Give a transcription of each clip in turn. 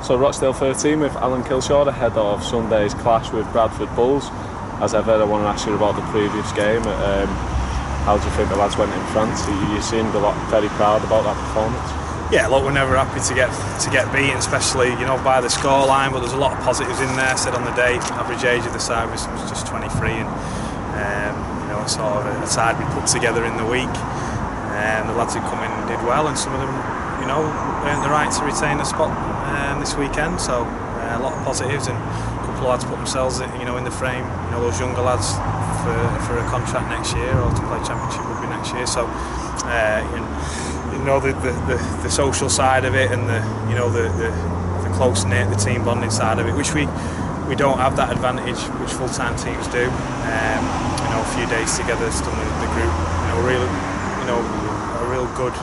So Rochdale 13 with Alan Kilshaw ahead of Sunday's clash with Bradford Bulls. As ever, I want to ask you about the previous game. How do you think the lads went in France? You seemed very proud about that performance. Yeah, look, we're never happy to get beaten, especially by the scoreline. But there's a lot of positives in there. Said on the day, average age of the side was just 23, and sort of a side we put together in the week. And the lads who come in did well, and some of them, earned the right to retain a spot this weekend. So a lot of positives, and a couple of lads put themselves in the frame. Those younger lads for a contract next year or to play championship rugby next year. So the social side of it, and the close knit, the team bonding side of it, which we don't have that advantage, which full-time teams do. A few days together, done the group. A real good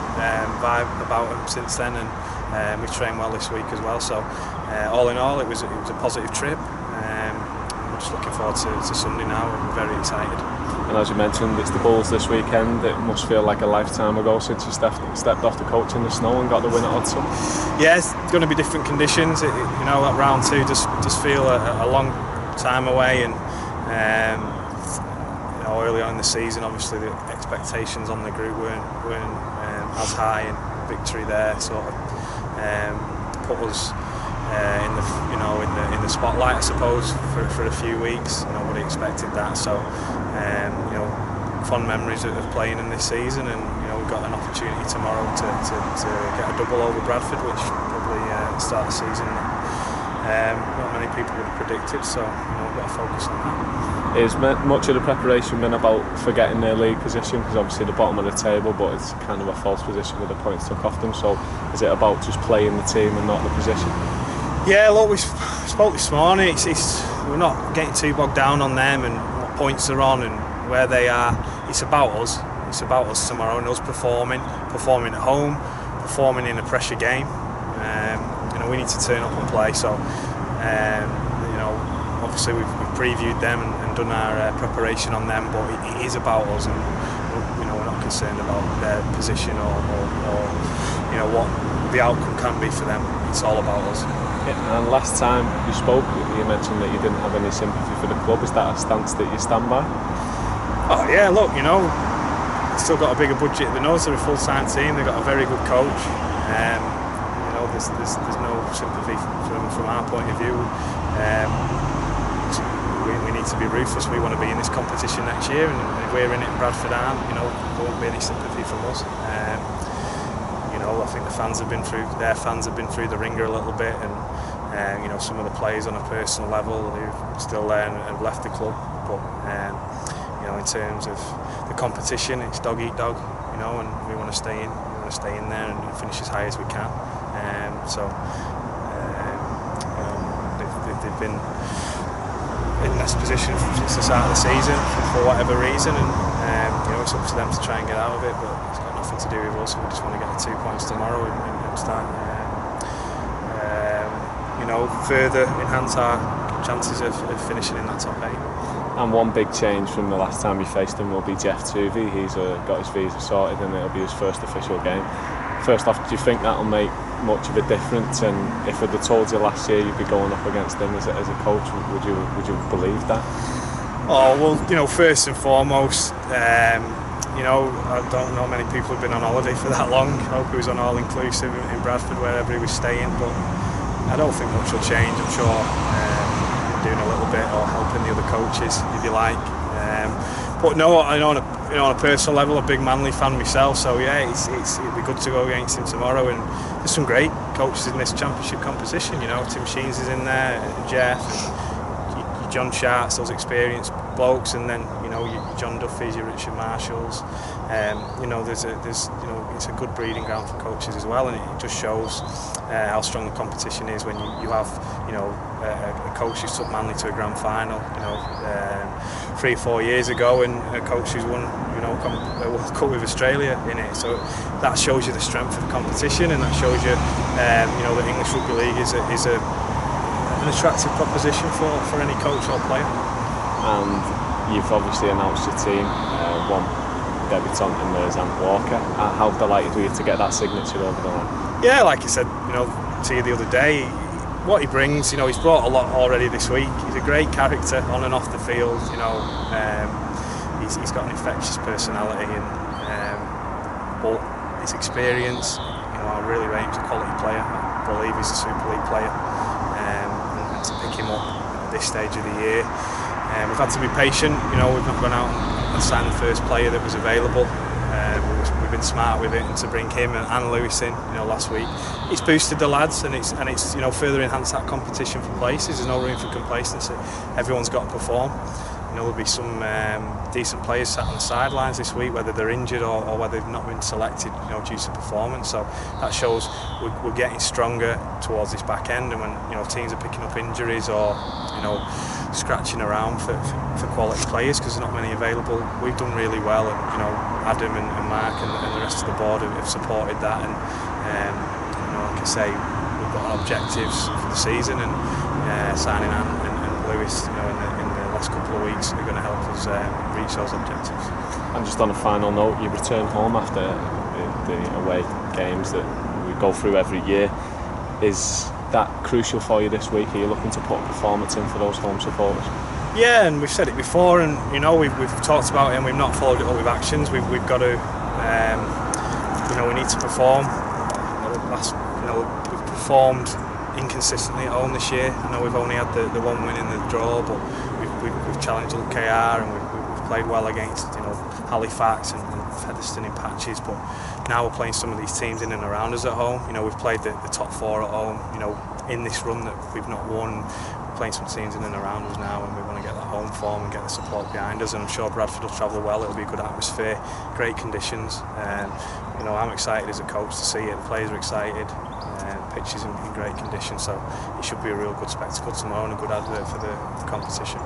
vibe about them since then, and we trained well this week as well. So all in all, it was a positive trip. We're just looking forward to Sunday now, and we're very excited. And as you mentioned, it's the Bulls this weekend. It must feel like a lifetime ago since you stepped off the coach in the snow and got the win at Hudson. Yeah, it's going to be different conditions. That round two does feel a long time away, and early on in the season, obviously the expectations on the group weren't as high, and victory there sort of put us in the spotlight, I suppose, for a few weeks. Nobody expected that, so fond memories of playing in this season, and we've got an opportunity tomorrow to get a double over Bradford, which probably start the season not many people would have predicted, so we've got to focus on that. Is much of the preparation been about forgetting their league position, because obviously the bottom of the table, but it's kind of a false position with the points took off them, so is it about just playing the team and not the position? Yeah, look, we spoke this morning. We're not getting too bogged down on them and what points they're on and where they are. It's about us. It's about us tomorrow, and us performing at home, performing in a pressure game. We need to turn up and play. So, obviously we've previewed them and done our preparation on them, but it is about us, and we're not concerned about their position or what the outcome can be for them. It's all about us. Yeah, and last time you spoke, you mentioned that you didn't have any sympathy for the club. Is that a stance that you stand by? Oh yeah, look, still got a bigger budget than us. They're a full-time team. They've got a very good coach. There's no sympathy from our point of view. We need to be ruthless. We want to be in this competition next year, and if we're in it and Bradford aren't, there won't be any sympathy from us. I think their fans have been through the ringer a little bit, and some of the players on a personal level who are still there and have left the club. But in terms of the competition, it's dog eat dog, and we want to stay in. We want to stay in there and finish as high as we can. They've been in this position since the start of the season for whatever reason, and it's up to them to try and get out of it, but it's got nothing to do with us. We just want to get the 2 points tomorrow and start further enhance our chances of finishing in that top 8. And one big change from the last time you faced him will be Geoff Toovey. He's got his visa sorted, and it'll be his first official game. First off, do you think that'll make much of a difference? And if I'd have told you last year you'd be going up against him as a coach, would you believe that? Oh well, first and foremost, I don't know many people who've been on holiday for that long. I hope he was on all-inclusive in Bradford, wherever he was staying, but I don't think much will change. I'm sure doing a little bit or helping the other coaches, if you like. But no, I know on a personal level, a big Manly fan myself, so yeah, it'd be good to go against him tomorrow. And there's some great coaches in this championship competition. Tim Sheens is in there, and Geoff, and John Sharts, those experienced blokes, and then your John Duffys, your Richard Marshalls. It's a good breeding ground for coaches as well, and it just shows how strong the competition is when you have a coach who's took Manly to a grand final 3 or 4 years ago, and a coach who's won a World Cup with Australia in it. So that shows you the strength of the competition, and that shows you the English Rugby League is an attractive proposition for any coach or player. And you've obviously announced your team, one debutant in Merzan Walker. How delighted were you to get that signature over the line? Yeah, like I said, to you the other day, what he brings, he's brought a lot already this week. He's a great character on and off the field. He's got an infectious personality, but his experience, I really rate him as a quality player. I believe he's a Super League player, and to pick him up at this stage of the year, we've had to be patient. We've not gone out and signed the first player that was available. We've been smart with it, and to bring him and Lewis in, last week, it's boosted the lads, and it's further enhanced that competition for places. There's no room for complacency. Everyone's got to perform. There'll be some decent players sat on the sidelines this week, whether they're injured or whether they've not been selected, due to performance. So that shows we're getting stronger towards this back end, and when teams are picking up injuries or scratching around for quality players because there's not many available, we've done really well, and Adam and Mark and the rest of the board have supported that, and like I say, we've got objectives for the season, and signing Anne and Lewis in the last couple of weeks are going to help us reach those objectives. And just on a final note, you return home after the away games that we go through every year. Is that crucial for you this week? Are you looking to put a performance in for those home supporters? Yeah, and we've said it before, and we've talked about it, and we've not followed it up with actions. We've got to, we need to perform. We've performed inconsistently at home this year. I know we've only had the one win in the draw, but we've challenged KR, and we've played well against Halifax and Featherstone in patches, but now we're playing some of these teams in and around us at home. We've played the top four at home. In this run that we've not won, we're playing some teams in and around us now, and we want to get that home form and get the support behind us. And I'm sure Bradford will travel well. It'll be a good atmosphere, great conditions. I'm excited as a coach to see it. The players are excited. Pitch is in great condition, so it should be a real good spectacle tomorrow and a good advert for the competition.